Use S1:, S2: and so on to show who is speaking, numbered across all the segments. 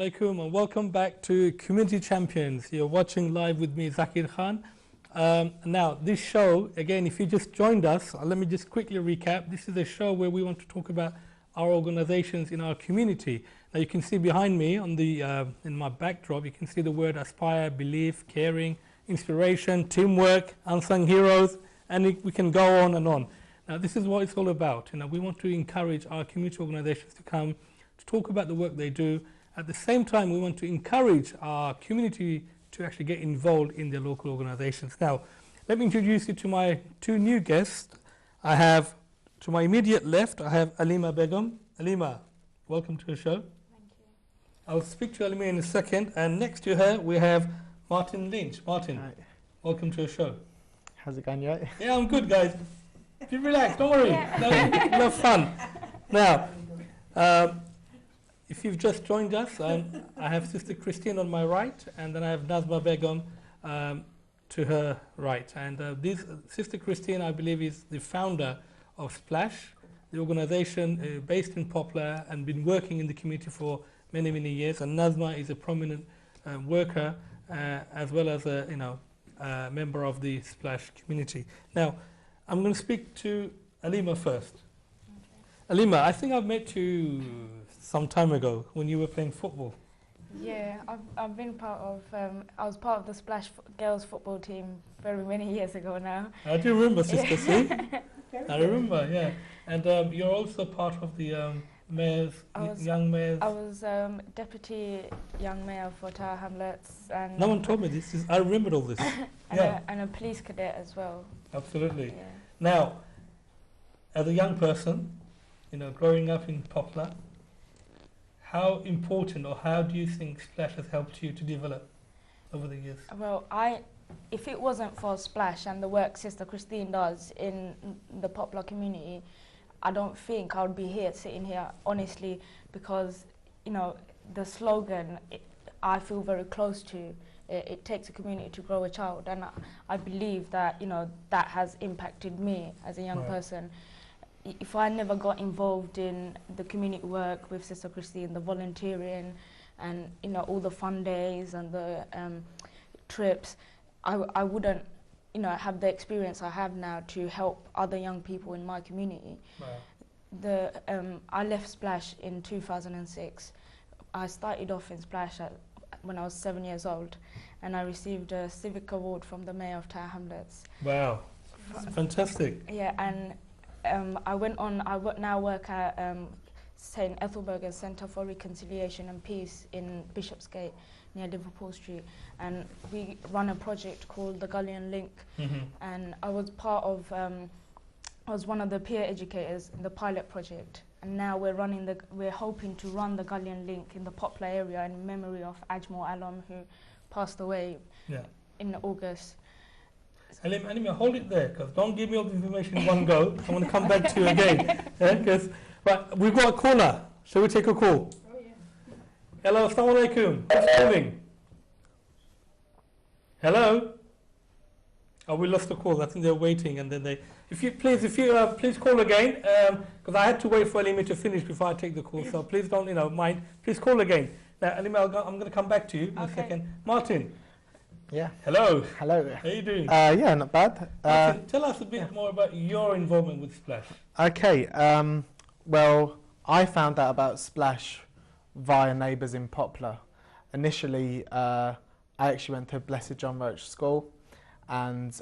S1: alaikum, and welcome back to Community Champions. You're watching live with me, Zakir Khan. Now, this show, again, if you just joined us, let me just quickly recap. This is a show where we want to talk about our organizations in our community. Now, you can see behind me on the in my backdrop, you can see the word aspire, belief, caring, inspiration, teamwork, unsung heroes, and we can go on and on. Now, this is what it's all about. We want to encourage our community organizations to come to talk about the work they do. At the same time, we want to encourage our community to actually get involved in their local organizations. Now, let me introduce you to my two new guests. I have, to my immediate left, I have Alima Begum. Alima, welcome to the show.
S2: Thank you.
S1: I'll speak to Alima in a second. And next to her, we have Martin Lynch. Martin,
S3: Hi.
S1: welcome to the show.
S3: How's it going, right?
S1: Yeah, I'm good, guys. Be relaxed, don't worry. Love fun. Now, if you've just joined us, I have Sister Christine on my right, and then I have Nazma Begum to her right. And Sister Christine, I believe, is the founder of Splash, the organization based in Poplar and been working in the community for many, many years. And Nazma is a prominent worker as well as a member of the Splash community. Now, I'm going to speak to Alima first. Okay. Alima, I think I've met you some time ago when you were playing football.
S2: Yeah, I've been part of, I was part of the Splash girls football team very many years ago now.
S1: I do remember, Sister, see? I remember, yeah. And you're also part of the mayor's, young mayor's...
S2: I was deputy young mayor for Tower Hamlets. And
S1: no one told me this. I remembered all this.
S2: and a police cadet as well.
S1: Absolutely.
S2: Yeah.
S1: Now, as a young person, growing up in Poplar, how important or how do you think Splash has helped you to develop over the years?
S2: Well, if it wasn't for Splash and the work Sister Christine does in the Poplar community, I don't think I would be here, sitting here, honestly, because, the slogan I feel very close to. It takes a community to grow a child, and I believe that, that has impacted me as a young person. If I never got involved in the community work with Sister Christine, the volunteering and, all the fun days and the trips, I wouldn't, have the experience I have now to help other young people in my community. I left Splash in 2006. I started off in Splash when I was 7 years old, and I received a civic award from the mayor of Tower Hamlets.
S1: Wow, fantastic.
S2: Yeah, and I now work at St. Ethelberger's Centre for Reconciliation and Peace in Bishopsgate near Liverpool Street, and we run a project called the Gullion Link, and I was part of, I was one of the peer educators in the pilot project, and now we're hoping to run the Gullion Link in the Poplar area in memory of Ajmal Alam, who passed away in August.
S1: Alima, hold it there, because don't give me all the information in one go. I want to come back to you again. Right, we've got a caller. Shall we take a call?
S2: Oh, yeah.
S1: Hello, assalamu alaikum. Who's calling? Hello? Oh, we lost the call. I think they're waiting, and then please call again, because I had to wait for Alima to finish before I take the call. So please don't, mind. Please call again. Now, Alima, I'm going to come back to you in a second. Martin.
S3: Yeah.
S1: Hello.
S3: Hello.
S1: How are you doing?
S3: Yeah, not bad.
S1: Martin, tell us a bit more about your involvement with Splash.
S3: Okay. Well, I found out about Splash via neighbours in Poplar. Initially, I actually went to Blessed John Roach School, and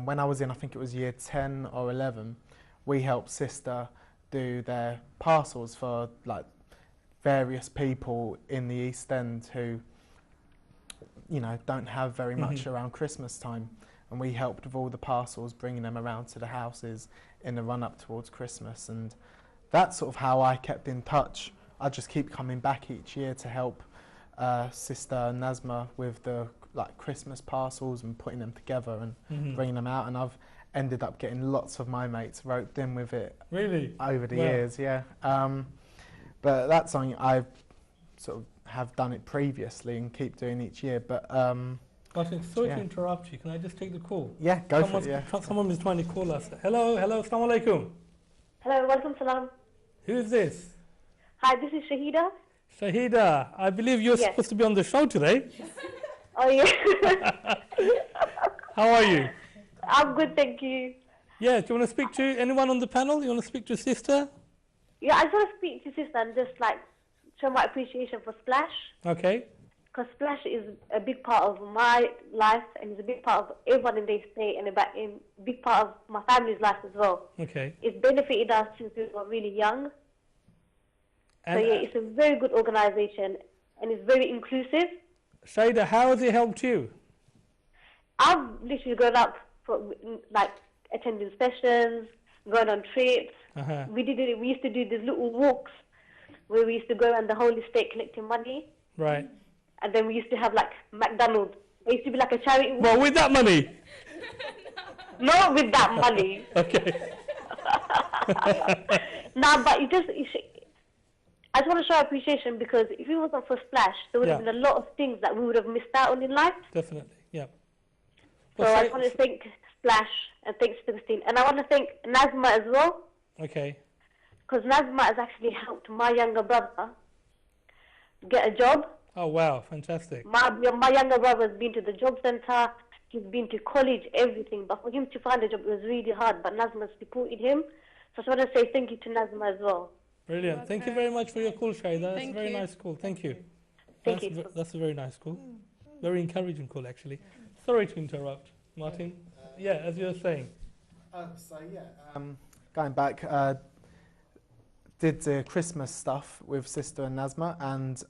S3: when I was in, I think it was year 10 or 11, we helped Sister do their parcels for various people in the East End who don't have very much around Christmas time, and we helped with all the parcels, bringing them around to the houses in the run up towards Christmas, and that's sort of how I kept in touch. I just keep coming back each year to help Sister Nazma with the Christmas parcels and putting them together and bringing them out, and I've ended up getting lots of my mates roped in with it.
S1: Really?
S3: Over the years, yeah. But that's something I've sort of have done it previously and keep doing each year. But
S1: Martin, sorry to interrupt you. Can I just take the call?
S3: Yeah, go for it. Yeah.
S1: Someone is trying to call us. Hello, assalamu alaikum.
S4: Hello, welcome salam.
S1: Who is this?
S4: Hi, this is Shahida.
S1: Shahida, I believe you're
S4: Yes.
S1: supposed to be on the show today.
S4: Oh, yeah.
S1: How are you?
S4: I'm good, thank you.
S1: Yeah, do you want to speak to anyone on the panel? You want to speak to sister?
S4: Yeah, I just want to speak to sister and just like show my appreciation for Splash.
S1: Okay.
S4: Because Splash is a big part of my life and it's a big part of everyone in the estate and a big part of my family's life as well.
S1: Okay.
S4: It's benefited us since we were really young.
S1: And
S4: So yeah, it's a very good organisation and it's very inclusive.
S1: Shahida, how has it helped you?
S4: I've literally grown up for like attending sessions, going on trips.
S1: Uh-huh.
S4: We used to do these little walks where we used to go around the whole estate collecting money.
S1: Right.
S4: And then we used to have like McDonald's. It used to be like a charity walk.
S1: Well, with that money.
S4: Not with that money.
S1: Okay.
S4: Nah, but I just want to show appreciation because if it wasn't for Splash, there would have
S1: Yeah.
S4: been a lot of things that we would have missed out on in life.
S1: Definitely. Yeah.
S4: So I just want to thank Splash and thanks to Christine. And I want to thank Nazma as well.
S1: Okay.
S4: Because Nazma has actually helped my younger brother get a job.
S1: Oh, wow. Fantastic.
S4: My younger brother has been to the job centre, he's been to college, everything. But for him to find a job, it was really hard. But Nazma supported him. So I just want to say thank you to Nazma as well.
S1: Brilliant. Thank you very much for your call, Shahida. That's a
S5: Thank
S1: very
S5: you.
S1: nice call. Thank you.
S4: Thank you.
S1: That's a very nice call. Very encouraging call, actually. Sorry to interrupt, Martin. Yeah, as you were saying.
S3: Going back, did the Christmas stuff with Sister and Nazma, and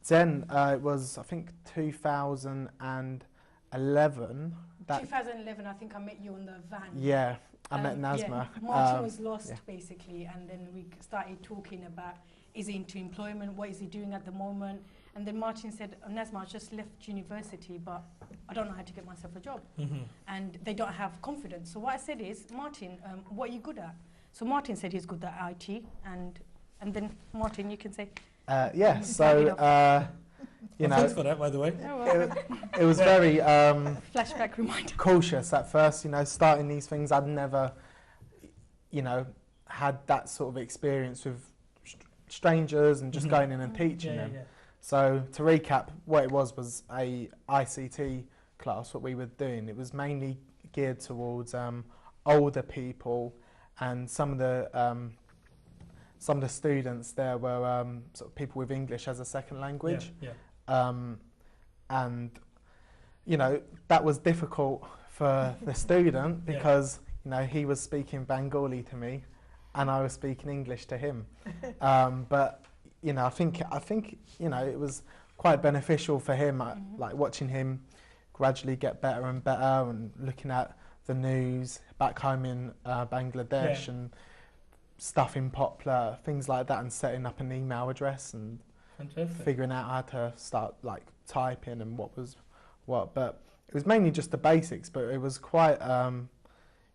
S3: then it was, I think, 2011.
S5: 2011, I think I met you on the van.
S3: Yeah, I met Nazma.
S5: Yeah. Martin was lost,
S3: yeah.
S5: basically, and then we started talking about, is he into employment, what is he doing at the moment? And then Martin said, Nazma, I just left university, but I don't know how to get myself a job.
S1: Mm-hmm.
S5: And they don't have confidence. So what I said is, Martin, what are you good at? So Martin said he's good at IT, and then Martin, you can say.
S3: Yeah, so, you know,
S1: Thanks for that, by the way.
S3: it was very
S5: Flashback reminder.
S3: cautious at first, you know, starting these things. I'd never, you know, had that sort of experience with strangers and just going in and teaching them.
S1: Yeah.
S3: So to recap, what it was a ICT class, what we were doing. It was mainly geared towards older people, and some of the students there were sort of people with English as a second language.
S1: Yeah.
S3: And, you know, that was difficult for the student because, you know, he was speaking Bengali to me and I was speaking English to him. But, you know, I think, you know, it was quite beneficial for him, like watching him gradually get better and better and looking at the news back home in Bangladesh and stuff in Poplar, things like that, and setting up an email address and figuring out how to start like typing and what was what. But it was mainly just the basics, but it was quite,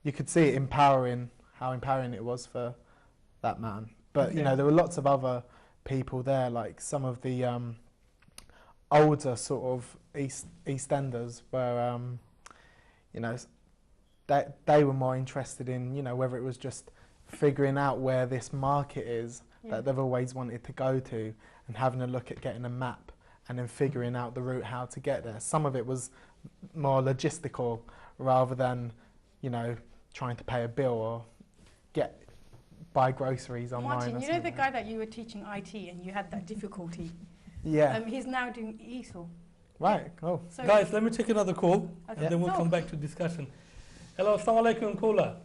S3: you could see it empowering, how empowering it was for that man. But, you know, there were lots of other people there, like some of the older sort of EastEnders were, you know, they were more interested in, you know, whether it was just figuring out where this market is that they've always wanted to go to and having a look at getting a map and then figuring out the route how to get there. Some of it was more logistical rather than, you know, trying to pay a bill or buy groceries online.
S5: Martin, you know the guy that you were teaching IT and you had that difficulty?
S3: Yeah.
S5: He's now doing ESOL.
S3: Right, cool.
S5: So
S1: Guys, let me take another call
S5: Okay.
S1: and then we'll come back to discussion. Hello, assalamu alaikum, caller.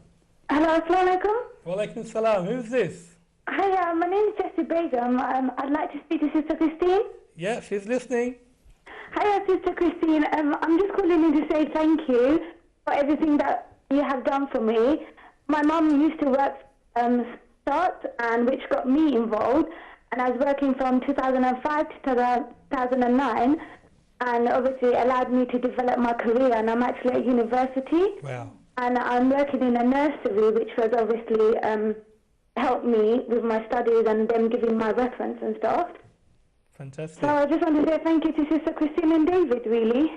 S6: Hello, assalamu alaikum.
S1: Wa alaikum salam. Who's this?
S6: Hi, my name is Jessie Begum. I'd like to speak to Sister Christine.
S1: Yeah, she's listening.
S6: Hiya, Sister Christine. I'm just calling in to say thank you for everything that you have done for me. My mum used to work START, and which got me involved, and I was working from 2005 to 2009, and obviously allowed me to develop my career, and I'm actually at university.
S1: Wow.
S6: And I'm working in a nursery, which was obviously helped me with my studies and them giving my reference and stuff.
S1: Fantastic.
S6: So I just want to say thank you to Sister Christine and David, really.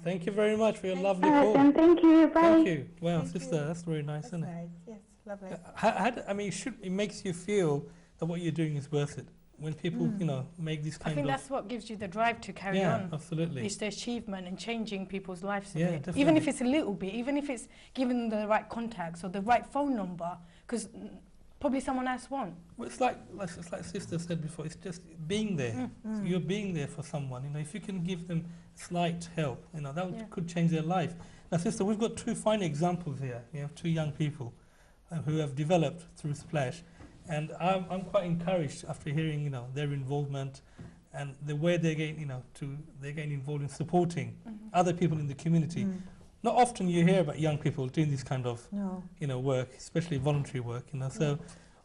S1: Thank you very much for your lovely
S6: All right,
S1: call.
S6: then, thank you. Bye.
S1: Thank you. Wow,
S7: Thank
S1: sister,
S7: you.
S1: that's very nice, isn't it?
S7: Nice. Yes, lovely.
S1: I mean, it makes you feel that what you're doing is worth it. when people, you know, make this
S5: I
S1: kind
S5: think
S1: of...
S5: that's what gives you the drive to carry
S1: Yeah,
S5: on.
S1: absolutely.
S5: It's the achievement and changing people's lives a
S1: Yeah,
S5: bit.
S1: definitely.
S5: Even if it's a little bit, even if it's giving them the right contacts or the right phone number, because probably someone else won't.
S1: Well, it's like Sister said before, it's just being there. So you're being there for someone. You know, if you can give them slight help, you know, that could change their life. Now, Sister, we've got two fine examples here. We have two young people who have developed through Splash. And I'm quite encouraged after hearing, you know, their involvement and the way they get, you know, they're getting involved in supporting other people in the community. Not often you hear about young people doing this kind of, you know, work, especially voluntary work, you know. So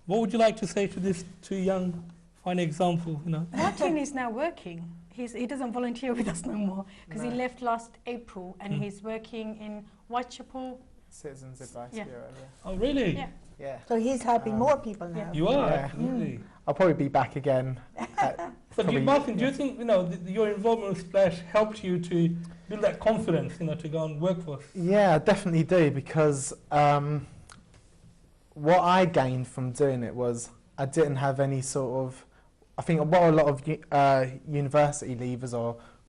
S1: what would you like to say to this two young, fine example, you know?
S5: Martin is now working. He doesn't volunteer with us no more because he left last April and he's working in Whitechapel.
S3: Citizens Advice
S5: Yeah.
S3: Bureau,
S1: Oh, really?
S5: Yeah.
S3: yeah.
S7: So he's helping more people now.
S5: Yeah.
S1: You are,
S3: Yeah.
S1: absolutely.
S3: I'll probably be back again.
S1: So, Martin, do you think, you know, your involvement with Splash helped you to build that confidence, you know, to go and work for us?
S3: Yeah, I definitely do, because what I gained from doing it was I didn't have any sort of, I think what a lot of university leavers or